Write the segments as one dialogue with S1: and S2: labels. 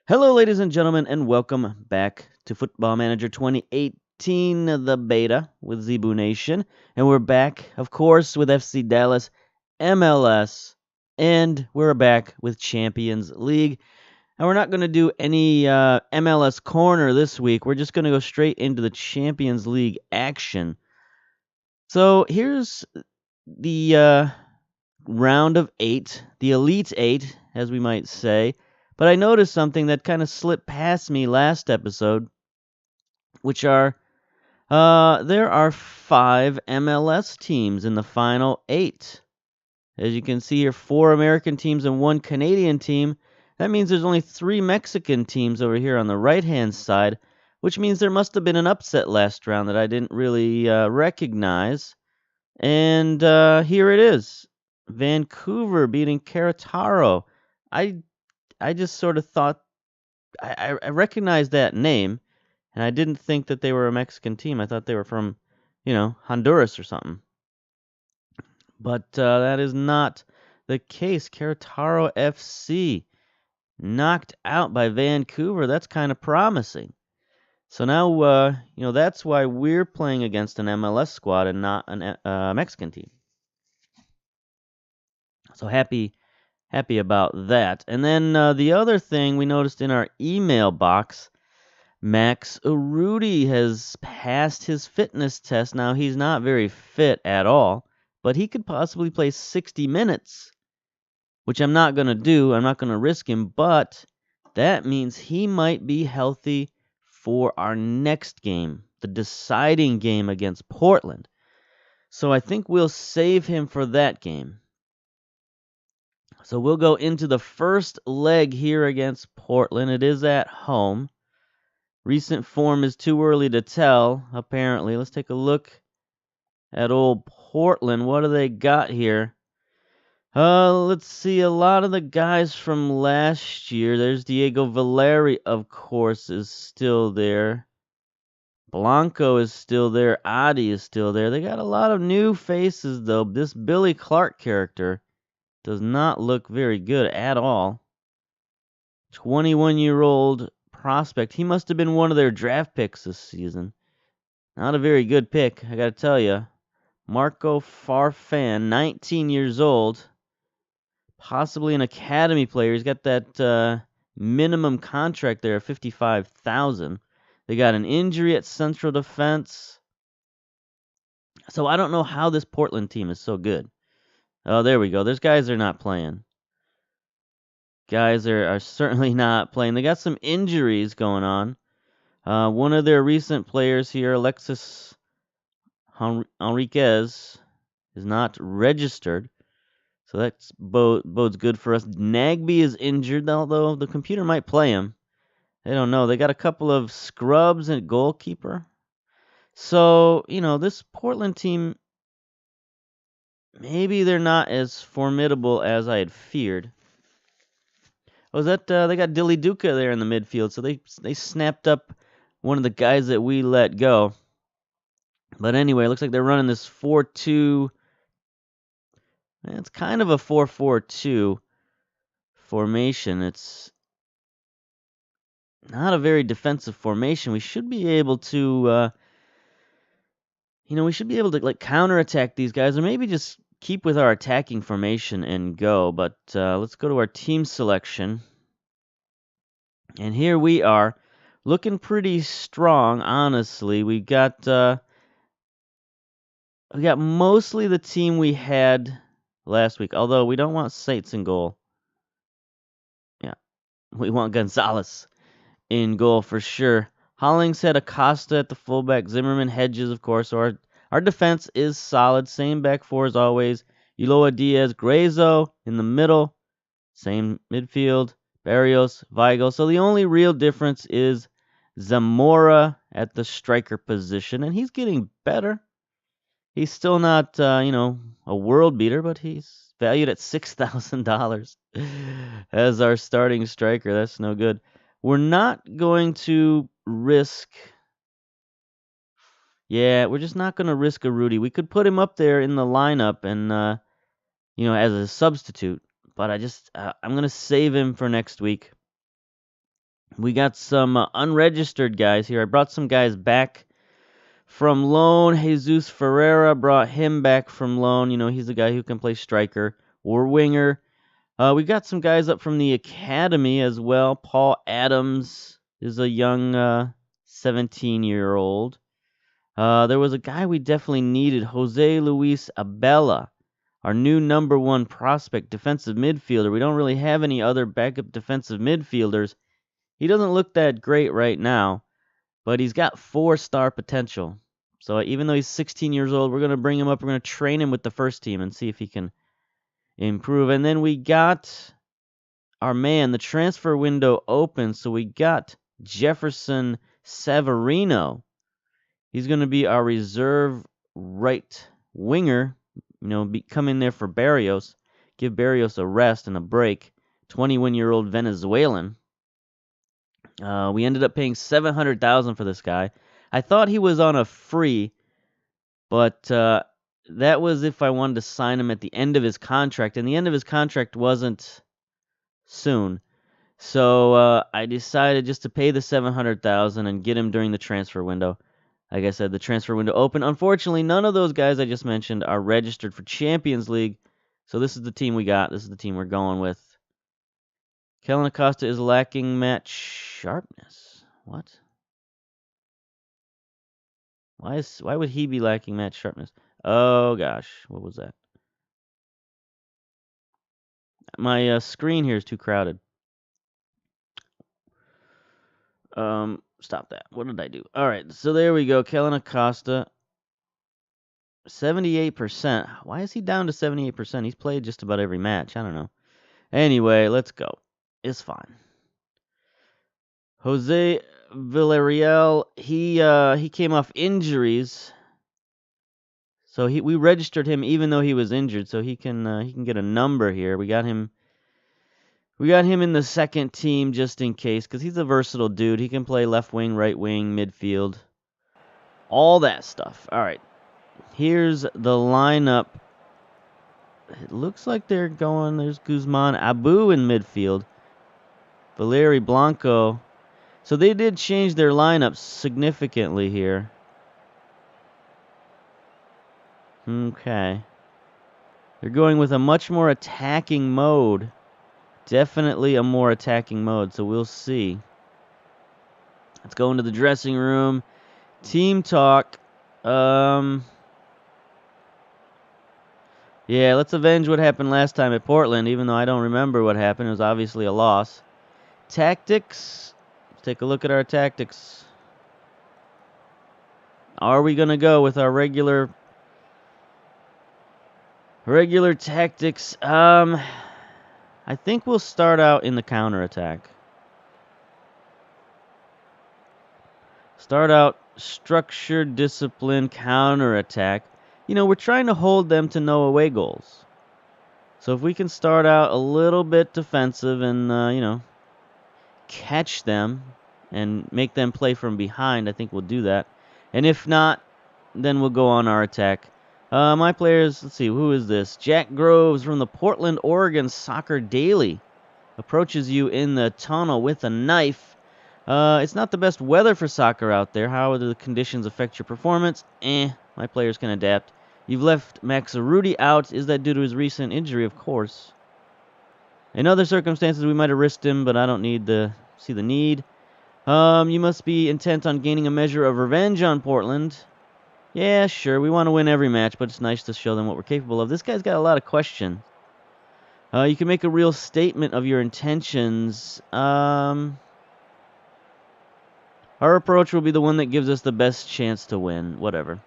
S1: Hello, ladies and gentlemen, and welcome back to Football Manager 2018, the beta with Zebu Nation. And we're back, of course, with FC Dallas, MLS, and we're back with Champions League. And we're not going to do any MLS Corner this week. We're just going to go straight into the Champions League action. So here's the round of 8, the Elite 8, as we might say. But I noticed something that kind of slipped past me last episode, which are there are 5 MLS teams in the final 8. As you can see here, 4 American teams and 1 Canadian team. That means there's only 3 Mexican teams over here on the right-hand side, which means there must have been an upset last round that I didn't really recognize. And here it is. Vancouver beating Querétaro. I just sort of thought I recognized that name, and I didn't think that they were a Mexican team. I thought they were from, Honduras or something. But that is not the case. Querétaro FC knocked out by Vancouver. That's kind of promising. So now, that's why we're playing against an MLS squad and not a Mexican team. So happy about that. And then the other thing we noticed in our email box, Max Urruti has passed his fitness test. Now, he's not very fit at all, but he could possibly play 60 minutes, which I'm not going to do. I'm not going to risk him, but that means he might be healthy for our next game, the deciding game against Portland. So I think we'll save him for that game. So we'll go into the first leg here against Portland. It is at home. Recent form is too early to tell, apparently. Let's take a look at old Portland. What do they got here? Let's see. A lot of the guys from last year. There's Diego Valeri, of course, is still there. Blanco is still there. Adi is still there. They got a lot of new faces, though. This Billy Clark character does not look very good at all. 21-year-old prospect. He must have been one of their draft picks this season. Not a very good pick, I gotta tell you. Marco Farfan, 19 years old. Possibly an academy player. He's got that minimum contract there of $55,000. They got an injury at central defense. So I don't know how this Portland team is so good. Oh, there we go. There's guys are not playing. Guys are certainly not playing. They got some injuries going on. One of their recent players here, Alexis Enriquez, is not registered. So that bodes good for us. Nagby is injured, although the computer might play him. They don't know. They got a couple of scrubs and goalkeeper. So, this Portland team, maybe they're not as formidable as I had feared. Was that they got Dilly Duca there in the midfield, so they snapped up one of the guys that we let go. But anyway, it looks like they're running this 4-2. It's kind of a 4-4-2 formation. It's not a very defensive formation. We should be able to, like counterattack these guys, or maybe just keep with our attacking formation and go. But let's go to our team selection. And here we are, looking pretty strong, honestly. We got mostly the team we had last week, although we don't want Saints in goal. Yeah, we want Gonzalez in goal for sure. Hollingshead, Acosta at the fullback, Zimmerman, Hedges, of course. So our defense is solid. Same back four as always. Ulloa, Diaz, Grazo in the middle. Same midfield. Barrios, Weigl. So the only real difference is Zamora at the striker position, and he's getting better. He's still not, a world beater, but he's valued at $6,000 as our starting striker. That's no good. We're not going to risk. Yeah, we're just not going to risk Urruti. We could put him up there in the lineup and, as a substitute. But I'm going to save him for next week. We got some unregistered guys here. I brought some guys back from loan. Jesus Ferreira, brought him back from loan. You know, he's the guy who can play striker or winger. We got some guys up from the academy as well. Paul Adams is a young 17-year-old. There was a guy we definitely needed, Jose Luis Abella, our new #1 prospect, defensive midfielder. We don't really have any other backup defensive midfielders. He doesn't look that great right now, but he's got 4-star potential. So even though he's 16 years old, we're going to bring him up. We're going to train him with the first team and see if he can improve. And then we got our man, the transfer window open, so we got Jefferson Severino. He's going to be our reserve right winger, you know, come in there for Barrios, give Barrios a rest and a break. 21-year-old Venezuelan. We ended up paying $700,000 for this guy. I thought he was on a free, but that was if I wanted to sign him at the end of his contract, and the end of his contract wasn't soon. So I decided just to pay the $700,000 and get him during the transfer window. Like I said, the transfer window open. Unfortunately, none of those guys I just mentioned are registered for Champions League. So this is the team we got. This is the team we're going with. Kellen Acosta is lacking match sharpness. What? Why would he be lacking match sharpness? Oh gosh, what was that? My screen here is too crowded. Stop that. What did I do? All right, so there we go. Kellen Acosta, 78%. Why is he down to 78%? He's played just about every match. I don't know. Anyway, let's go. It's fine. Jose Villarreal, he came off injuries, so we registered him even though he was injured, so he can get a number here. We got him in the second team just in case, because he's a versatile dude. He can play left wing, right wing, midfield, all that stuff. All right, here's the lineup. It looks like they're going. There's Guzman Abu in midfield. Valeri Blanco. So they did change their lineup significantly here. Okay. They're going with a much more attacking mode. Definitely a more attacking mode, so we'll see. Let's go into the dressing room. Team talk. Yeah, let's avenge what happened last time at Portland, even though I don't remember what happened. It was obviously a loss. Tactics. Let's take a look at our tactics. Are we going to go with our regular tactics? I think we'll start out in the counterattack. Start out structured, disciplined counterattack. You know, we're trying to hold them to no away goals. So if we can start out a little bit defensive and, you know, catch them and make them play from behind, I think we'll do that. And if not, then we'll go on our attack. My players, let's see, who is this? Jack Groves from the Portland, Oregon Soccer Daily approaches you in the tunnel with a knife. It's not the best weather for soccer out there. How do the conditions affect your performance? My players can adapt. You've left Max Urruti out. Is that due to his recent injury? Of course. In other circumstances, we might have risked him, but I don't see the need. You must be intent on gaining a measure of revenge on Portland. Yeah, sure. We want to win every match, but it's nice to show them what we're capable of. This guy's got a lot of questions. You can make a real statement of your intentions. Our approach will be the one that gives us the best chance to win. Whatever.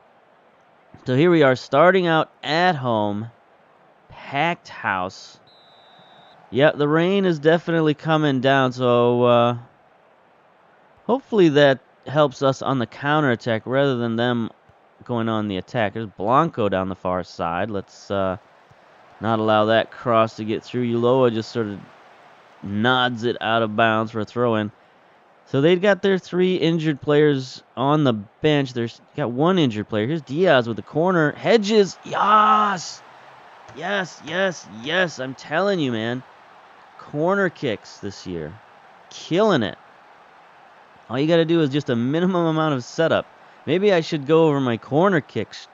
S1: So here we are, starting out at home. Packed house. Yep, the rain is definitely coming down, so hopefully that helps us on the counterattack rather than them going on the attack. There's Blanco down the far side. Let's not allow that cross to get through. Ulloa just sort of nods it out of bounds for a throw-in. So they've got their 3 injured players on the bench. There's got 1 injured player. Here's Diaz with the corner. Hedges. Yes! Yes, yes, yes. I'm telling you, man. Corner kicks this year. Killing it. All you got to do is just a minimum amount of setup. Maybe I should go over my corner kicks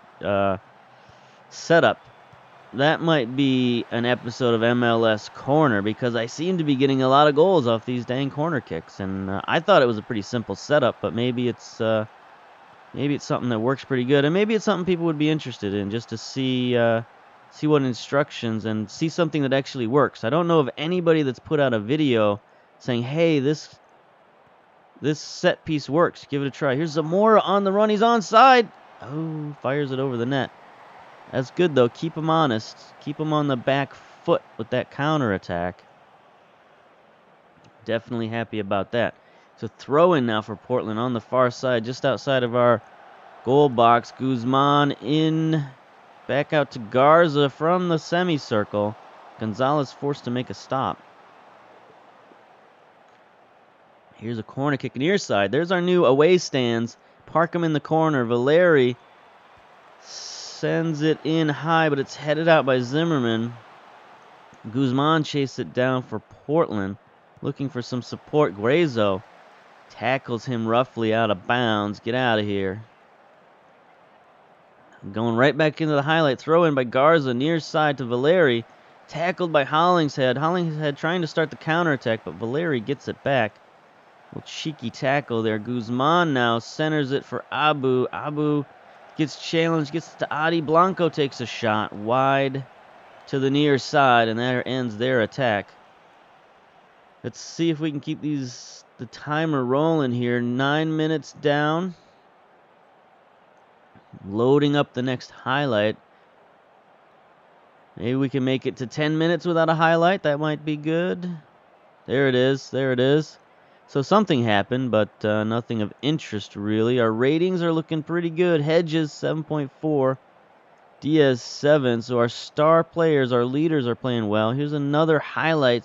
S1: setup. That might be an episode of MLS Corner, because I seem to be getting a lot of goals off these dang corner kicks, and I thought it was a pretty simple setup, but maybe it's something that works pretty good, and maybe it's something people would be interested in, just to see what instructions and see something that actually works. I don't know of anybody that's put out a video saying, "Hey, this set piece works. Give it a try." Here's Zamora on the run. He's onside. Oh, fires it over the net. That's good, though. Keep him honest. Keep him on the back foot with that counterattack. Definitely happy about that. So throw-in now for Portland on the far side, just outside of our goal box. Guzman in. Back out to Garza from the semicircle. Gonzalez forced to make a stop. Here's a corner kick near side. There's our new away stands. Park him in the corner. Valeri sends it in high, but it's headed out by Zimmerman. Guzman chased it down for Portland, looking for some support. Grazo tackles him roughly out of bounds. Get out of here. Going right back into the highlight. Throw in by Garza near side to Valeri. Tackled by Hollingshead. Hollingshead trying to start the counterattack, but Valeri gets it back. A little cheeky tackle there. Guzman now centers it for Abu. Abu gets challenged, gets it to Adi. Blanco takes a shot wide to the near side, and that ends their attack. Let's see if we can keep the timer rolling here. 9 minutes down. Loading up the next highlight. Maybe we can make it to 10 minutes without a highlight. That might be good. There it is. There it is. So something happened, but nothing of interest, really. Our ratings are looking pretty good. Hedges, 7.4. Diaz, 7. So our star players, our leaders, are playing well. Here's another highlight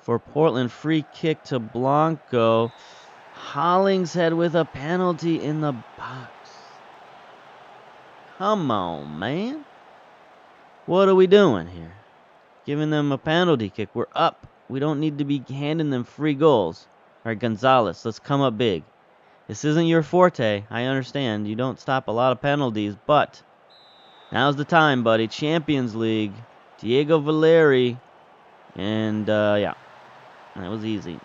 S1: for Portland. Free kick to Blanco. Hollingshead with a penalty in the box. Come on, man. What are we doing here? Giving them a penalty kick. We're up. We don't need to be handing them free goals. All right, Gonzalez, let's come up big. This isn't your forte. I understand. You don't stop a lot of penalties, but now's the time, buddy. Champions League. Diego Valeri. And, yeah, that was easy.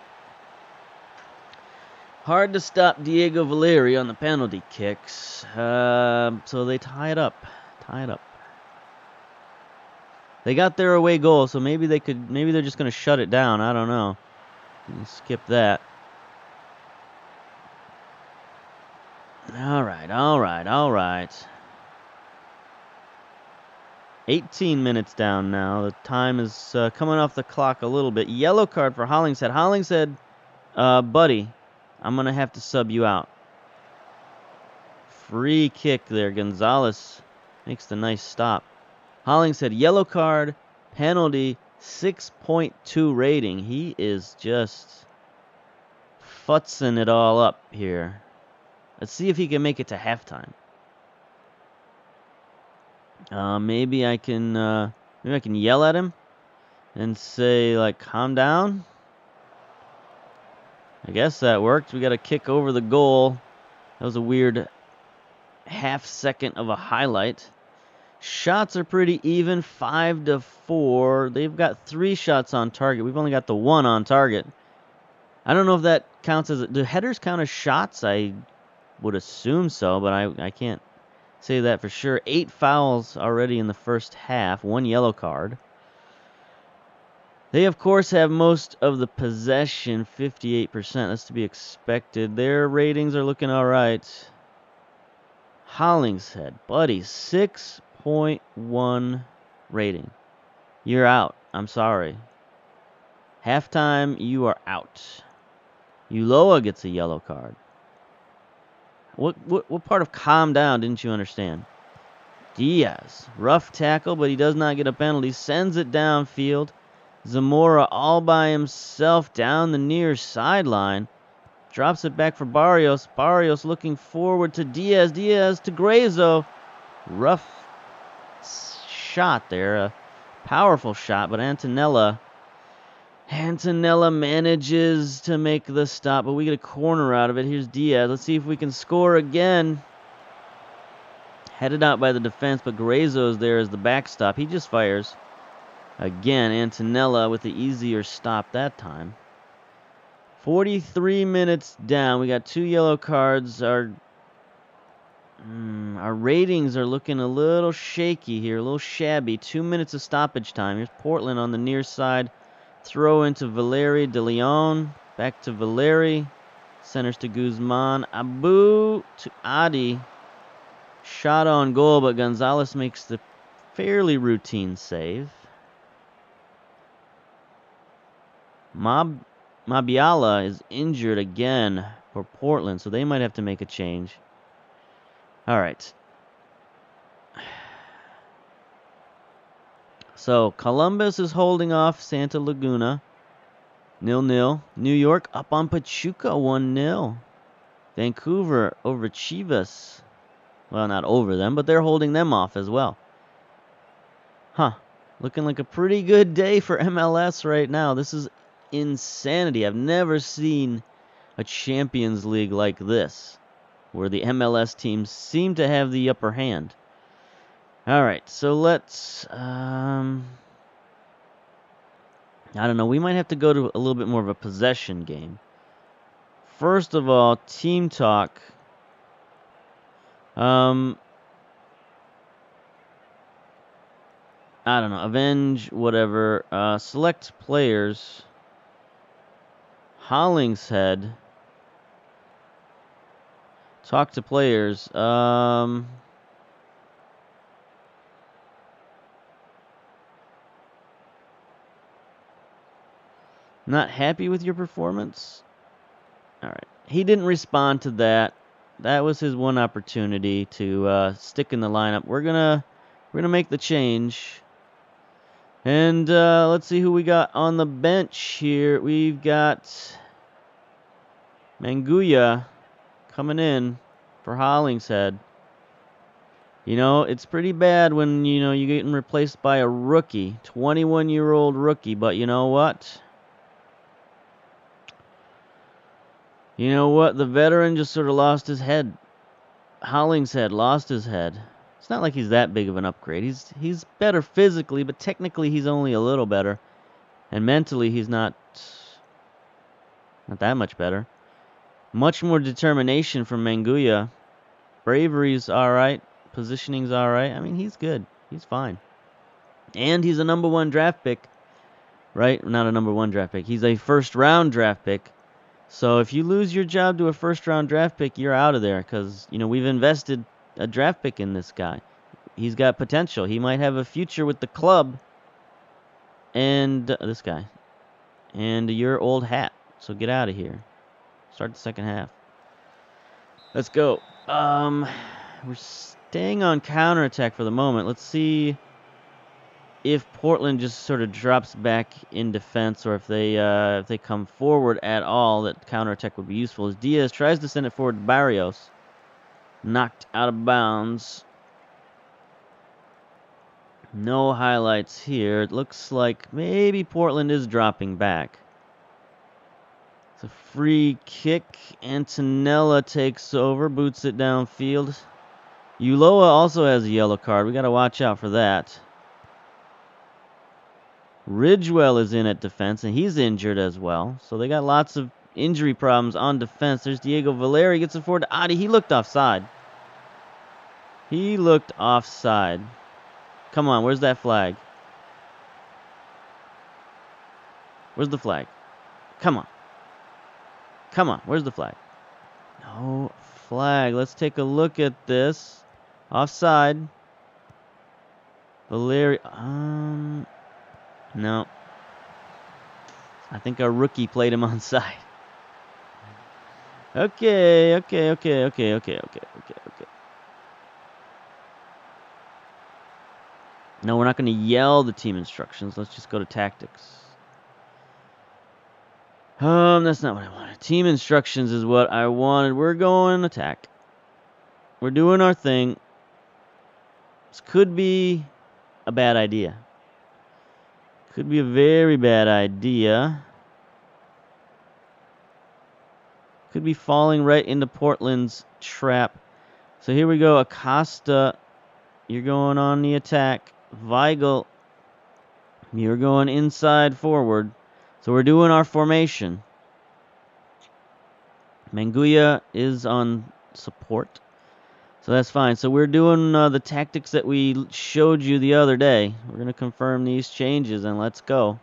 S1: Hard to stop Diego Valeri on the penalty kicks. So they tie it up. They got their away goal, so maybe they're just going to shut it down. I don't know. Skip that. All right. 18 minutes down now. The time is coming off the clock a little bit. Yellow card for Hollingshead. Hollingshead, buddy, I'm going to have to sub you out. Free kick there. Gonzalez makes the nice stop. Hollingshead, yellow card, penalty, 6.2 rating. He is just futzing it all up here. Let's see if he can make it to halftime. Maybe I can yell at him and say, like, calm down. I guess that worked. We got a kick over the goal. That was a weird half second of a highlight. Shots are pretty even, 5-4. They've got 3 shots on target. We've only got the 1 on target. I don't know if that counts as... Do headers count as shots? I would assume so, but I can't say that for sure. 8 fouls already in the first half. 1 yellow card. They, of course, have most of the possession, 58%. That's to be expected. Their ratings are looking all right. Hollingshead, buddy, 6.1 rating. You're out. I'm sorry. Halftime, you are out. Ulloa gets a yellow card. What part of calm down didn't you understand? Diaz, rough tackle, but he does not get a penalty. Sends it downfield. Zamora all by himself down the near sideline. Drops it back for Barrios. Barrios looking forward to Diaz. Diaz to Grazo. Rough shot there. A powerful shot, but Antonella Antonella manages to make the stop, but we get a corner out of it. Here's Diaz. Let's see if we can score again. Headed out by the defense, but Grazo's there as the backstop. He just fires. Again, Antonella with the easier stop that time. 43 minutes down. We got 2 yellow cards. Our ratings are looking a little shaky here, a little shabby. 2 minutes of stoppage time. Here's Portland on the near side. Throw into Valeri de Leon. Back to Valeri. Centers to Guzman. Abu to Adi. Shot on goal, but Gonzalez makes the fairly routine save. Mabiala is injured again for Portland, so they might have to make a change. All right. So Columbus is holding off Santa Laguna. 0-0. New York up on Pachuca 1-0. Vancouver over Chivas. Well, not over them, but they're holding them off as well. Huh. Looking like a pretty good day for MLS right now. This is insanity. I've never seen a Champions League like this, where the MLS teams seem to have the upper hand. All right, so let's... I don't know. We might have to go to a little bit more of a possession game. First of all, team talk. I don't know. Avenge, whatever. Select players. Hollingshead. Talk to players. Not happy with your performance? Alright. He didn't respond to that. That was his one opportunity to stick in the lineup. We're gonna make the change. And let's see who we got on the bench here. We've got Manguya coming in for Hollingshead. You know, it's pretty bad when, you know, you're getting replaced by a rookie. 21-year-old rookie. But you know what? You know what? The veteran just sort of lost his head. Hollingshead lost his head. It's not like he's that big of an upgrade. He's better physically, but technically he's only a little better. And mentally he's not that much better. Much more determination from Manguya. Bravery's alright. Positioning's alright. I mean, he's good. He's fine. And he's a number 1 draft pick. Right? Not a number 1 draft pick. He's a first-round draft pick. So if you lose your job to a first-round draft pick, you're out of there. Because, you know, we've invested a draft pick in this guy. He's got potential. He might have a future with the club. And this guy. And your old hat. So get out of here. Start the second half. Let's go. We're staying on counterattack for the moment. Let's see if Portland just sort of drops back in defense, or if they come forward at all, that counterattack would be useful. As Diaz tries to send it forward to Barrios. Knocked out of bounds. No highlights here. It looks like maybe Portland is dropping back. It's a free kick. Antonella takes over, boots it downfield. Ulloa also has a yellow card. We got to watch out for that. Ridgewell is in at defense, and he's injured as well. So they got lots of injury problems on defense. There's Diego Valeri. Gets it forward to Adi. He looked offside. He looked offside. Come on, where's that flag? Where's the flag? Come on. Come on, where's the flag? No flag. Let's take a look at this. Offside. Valeri. No. I think our rookie played him onside. Okay. No, we're not going to yell the team instructions. Let's just go to tactics. That's not what I wanted. Team instructions is what I wanted. We're going attack. We're doing our thing. This could be a bad idea. Could be a very bad idea. Could be falling right into Portland's trap. So here we go. Acosta, you're going on the attack. Weigl, you're going inside forward. So we're doing our formation. Manguia is on support. So that's fine. So we're doing the tactics that we showed you the other day. We're going to confirm these changes and let's go.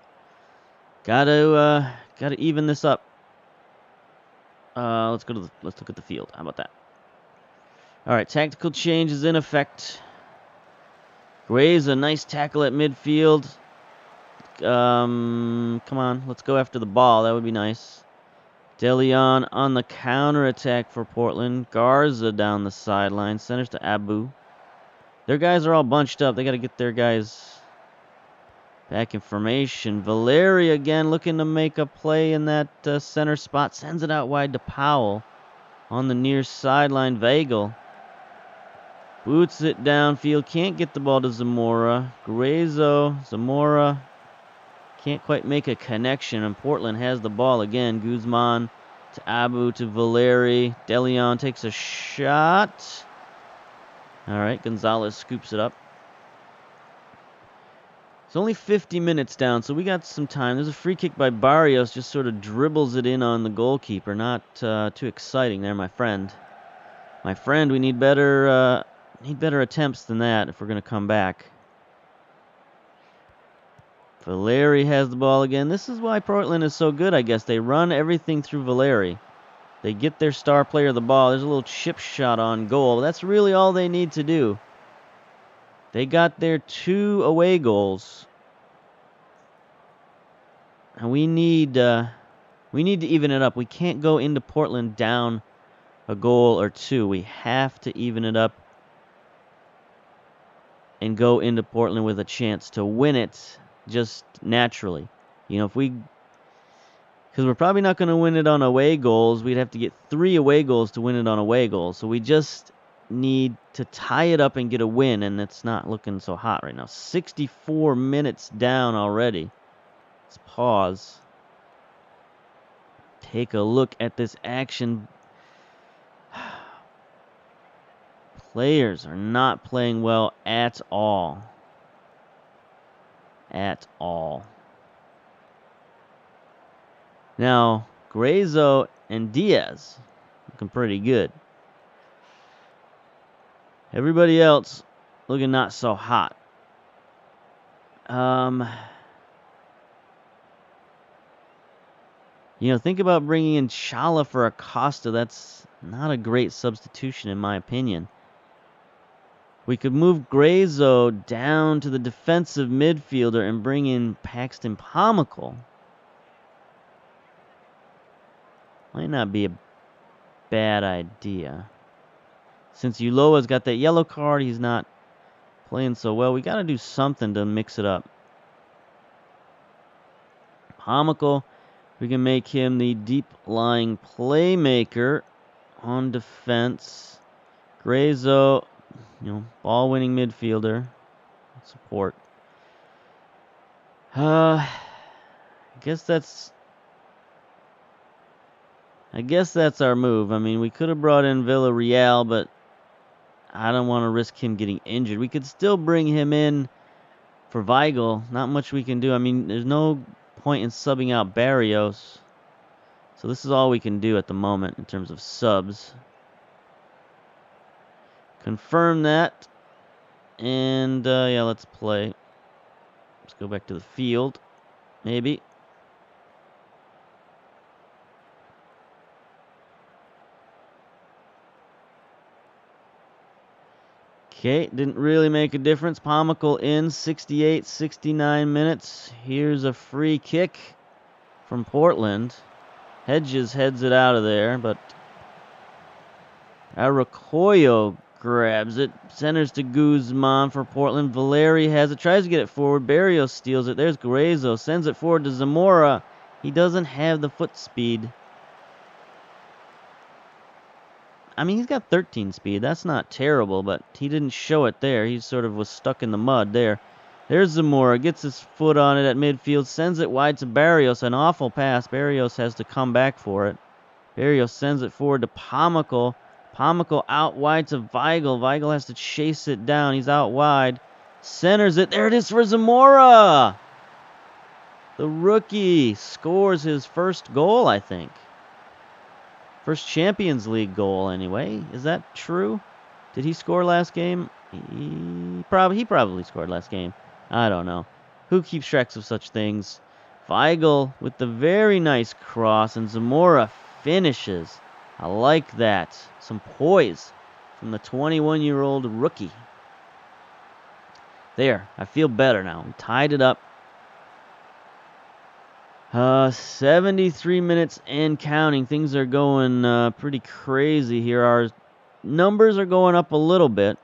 S1: Gotta even this up. Let's look at the field. How about that? All right, tactical change is in effect. Gray's a nice tackle at midfield. Come on, let's go after the ball. That would be nice. De Leon on the counter attack for Portland. Garza down the sideline. Centers to Abu. Their guys are all bunched up. They got to get their guys back in formation. Valeri again looking to make a play in that center spot. Sends it out wide to Powell on the near sideline. Weigl boots it downfield. Can't get the ball to Zamora. Zamora can't quite make a connection. And Portland has the ball again. Guzman to Abu to Valeri. De Leon takes a shot. All right, Gonzalez scoops it up. It's only 50 minutes down, so we got some time. There's a free kick by Barrios, just sort of dribbles it in on the goalkeeper. Not too exciting there, my friend. My friend, we need better attempts than that if we're going to come back. Valeri has the ball again. This is why Portland is so good, I guess. They run everything through Valeri. They get their star player the ball. There's a little chip shot on goal. That's really all they need to do. They got their 2 away goals. And we need to even it up. We can't go into Portland down a goal or 2. We have to even it up and go into Portland with a chance to win it just naturally. You know, because we're probably not going to win it on away goals. We'd have to get 3 away goals to win it on away goals. So we just need to tie it up and get a win, and it's not looking so hot right now. 64 minutes down already. Let's pause. Take a look at this action. Players are not playing well at all. At all. Now, Grazo and Diaz looking pretty good. Everybody else looking not so hot. Think about bringing in Chala for Acosta. That's not a great substitution in my opinion. We could move Grazo down to the defensive midfielder and bring in Paxton Pomykal. Might not be a bad idea. Since Ulloa's got that yellow card, he's not playing so well. We got to do something to mix it up. Pomykal, we can make him the deep-lying playmaker on defense. Grazo, ball-winning midfielder. Support. I guess that's our move. I mean, we could have brought in Villarreal, but I don't want to risk him getting injured. We could still bring him in for Weigl. Not much we can do. I mean, there's no point in subbing out Barrios. So this is all we can do at the moment in terms of subs. Confirm that. And, yeah, let's play. Let's go back to the field. Maybe. Okay, didn't really make a difference. Pomykal in 68, 69 minutes. Here's a free kick from Portland. Hedges heads it out of there, but Arakoyo grabs it. Centers to Guzman for Portland. Valeri has it. Tries to get it forward. Barrios steals it. There's Grazo. Sends it forward to Zamora. He doesn't have the foot speed. I mean, he's got 13 speed. That's not terrible, but he didn't show it there. He sort of was stuck in the mud there. There's Zamora, gets his foot on it at midfield, sends it wide to Barrios. An awful pass. Barrios has to come back for it. Barrios sends it forward to Pomical. Pomical out wide to Weigl. Weigl has to chase it down. He's out wide. Centers it. There it is for Zamora. The rookie scores his first goal, I think. First Champions League goal, anyway. Is that true? Did he score last game? He probably scored last game. I don't know. Who keeps track of such things? Weigl with the very nice cross, and Zamora finishes. I like that. Some poise from the 21-year-old rookie. There, I feel better now. We tied it up. 73 minutes and counting. Things are going pretty crazy here. Our numbers are going up a little bit.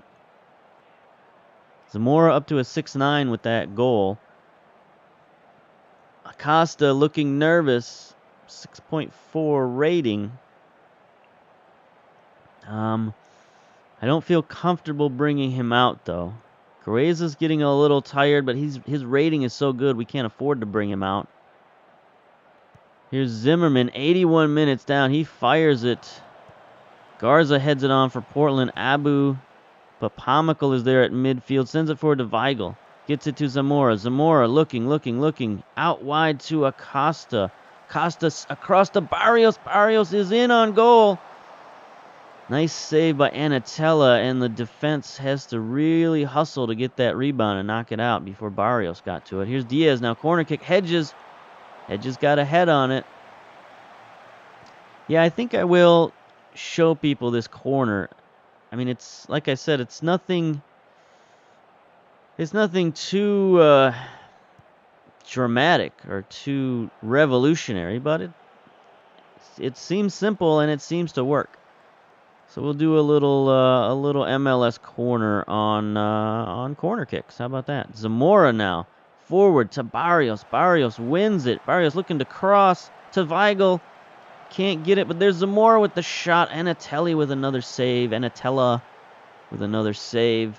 S1: Zamora up to a 6-9 with that goal. Acosta looking nervous. 6.4 rating. I don't feel comfortable bringing him out, though. Guereza's getting a little tired, but his rating is so good we can't afford to bring him out. Here's Zimmerman, 81 minutes down. He fires it. Garza heads it on for Portland. But Pomical is there at midfield. Sends it forward to Weigl. Gets it to Zamora. Zamora looking. Out wide to Acosta. Acosta across to Barrios. Barrios is in on goal. Nice save by Anatella, and the defense has to really hustle to get that rebound and knock it out before Barrios got to it. Here's Diaz now. Corner kick. Hedges got a head on it. Yeah, I think I will show people this corner. I mean, it's like I said, it's nothing too dramatic or too revolutionary, but it seems simple and it seems to work. So we'll do a little MLS corner on corner kicks. How about that? Zamora now forward to Barrios. Barrios wins it. Barrios looking to cross to Weigl. Can't get it, but there's Zamora with the shot. Anatelli with another save. Anatella with another save.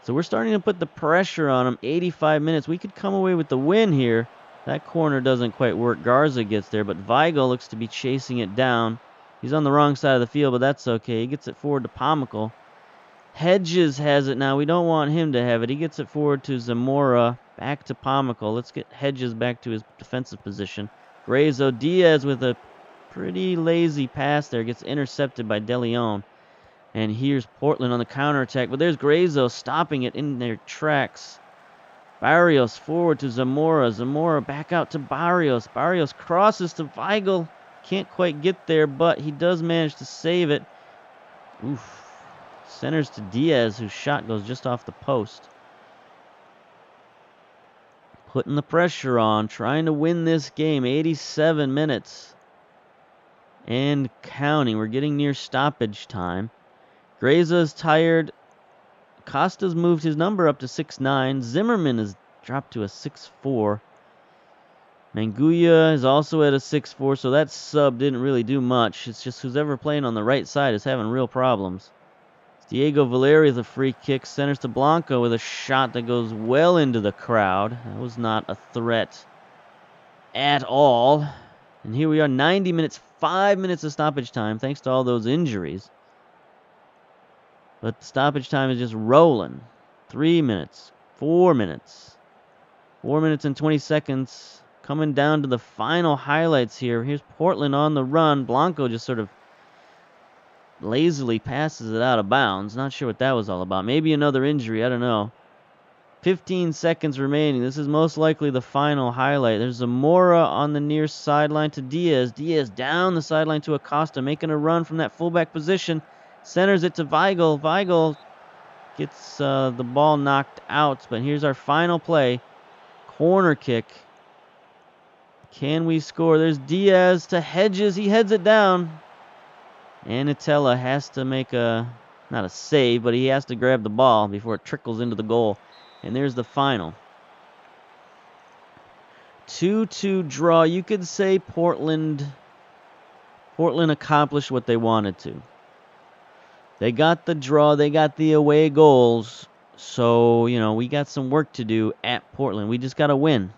S1: So we're starting to put the pressure on him. 85 minutes. We could come away with the win here. That corner doesn't quite work. Garza gets there, but Weigl looks to be chasing it down. He's on the wrong side of the field, but that's okay. He gets it forward to Pomical. Hedges has it now. We don't want him to have it. He gets it forward to Zamora. Back to Pomical. Let's get Hedges back to his defensive position. Grazo Diaz with a pretty lazy pass there. Gets intercepted by De Leon. And here's Portland on the counterattack. But there's Grazo stopping it in their tracks. Barrios forward to Zamora. Zamora back out to Barrios. Barrios crosses to Weigl. Can't quite get there, but he does manage to save it. Oof. Centers to Diaz, whose shot goes just off the post. Putting the pressure on, trying to win this game. 87 minutes. And counting. We're getting near stoppage time. Graza's tired. Costa's moved his number up to 6'9". Zimmerman has dropped to a 6'4". Manguia is also at a 6'4", so that sub didn't really do much. It's just who's ever playing on the right side is having real problems. Diego Valeri with a free kick. Centers to Blanco with a shot that goes well into the crowd. That was not a threat at all. And here we are, 90 minutes, 5 minutes of stoppage time, thanks to all those injuries. But the stoppage time is just rolling. 3 minutes, 4 minutes. 4 minutes and 20 seconds. Coming down to the final highlights here. Here's Portland on the run. Blanco just sort of lazily passes it out of bounds. Not sure what that was all about. Maybe another injury. I don't know. 15 seconds remaining. This is most likely the final highlight. There's Zamora on the near sideline to Diaz. Diaz down the sideline to Acosta, making a run from that fullback position. Centers it to Weigl. Weigl gets the ball knocked out. But here's our final play. Corner kick. Can we score? There's Diaz to Hedges. He heads it down. Anatella has to make not a save, but he has to grab the ball before it trickles into the goal. And there's the final. 2-2 draw. You could say Portland accomplished what they wanted to. They got the draw. They got the away goals. So, we got some work to do at Portland. We just got to win.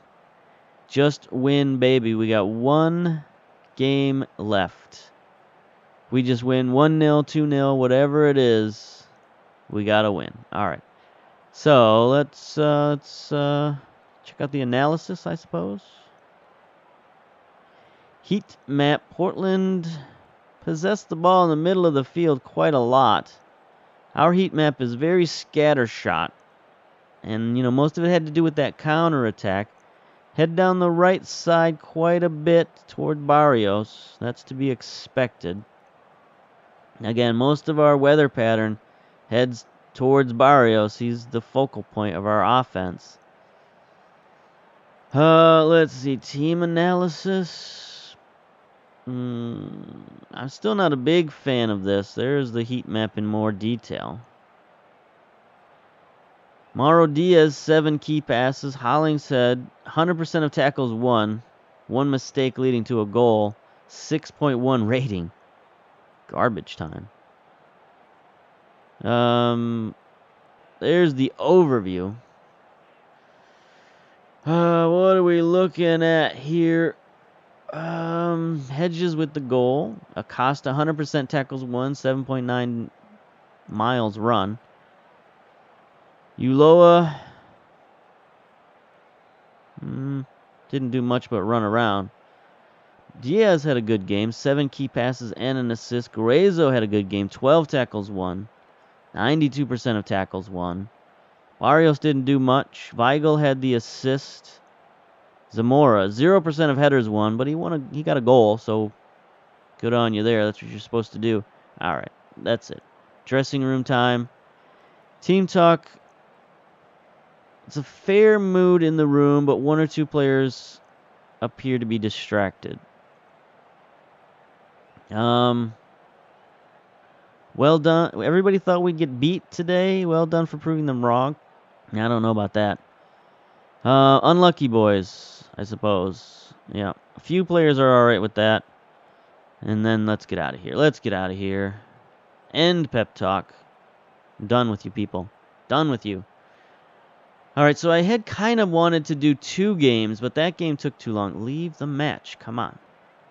S1: Just win, baby. We got one game left. We just win 1-0, 2-0, whatever it is. We got to win. All right. So, let's check out the analysis, I suppose. Heat map. Portland possessed the ball in the middle of the field quite a lot. Our heat map is very scattershot. And, most of it had to do with that counterattack. Head down the right side quite a bit toward Barrios. That's to be expected. Again, most of our weather pattern heads towards Barrios. He's the focal point of our offense. Let's see. Team analysis. I'm still not a big fan of this. There's the heat map in more detail. Mauro Diaz, 7 key passes. Hollingshead, 100% of tackles won. 1 mistake leading to a goal. 6.1 rating. Garbage time. There's the overview. What are we looking at here? Hedges with the goal. Acosta, 100% tackles won. 7.9 miles run. Ulloa didn't do much but run around. Diaz had a good game, 7 key passes and an assist. Guerrezo had a good game, 12 tackles won, 92% of tackles won. Barrios didn't do much. Weigel had the assist. Zamora, 0% of headers won, but he got a goal, so good on you there. That's what you're supposed to do. All right, that's it. Dressing room time. Team talk. It's a fair mood in the room, but 1 or 2 players appear to be distracted. Well done. Everybody thought we'd get beat today. Well done for proving them wrong. I don't know about that. Unlucky boys, I suppose. Yeah, a few players are all right with that. And then let's get out of here. Let's get out of here. End pep talk. I'm done with you people. Done with you. All right, so I had kind of wanted to do 2 games, but that game took too long. Leave the match. Come on.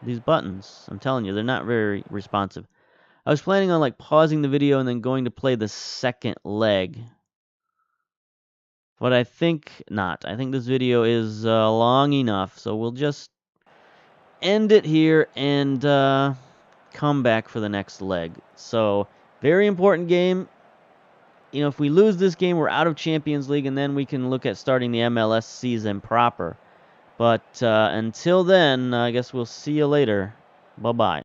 S1: These buttons, I'm telling you, they're not very responsive. I was planning on pausing the video and then going to play the second leg. But I think not. I think this video is long enough, so we'll just end it here and come back for the next leg. So, very important game. If we lose this game, we're out of Champions League, and then we can look at starting the MLS season proper. But until then, I guess we'll see you later. Bye-bye.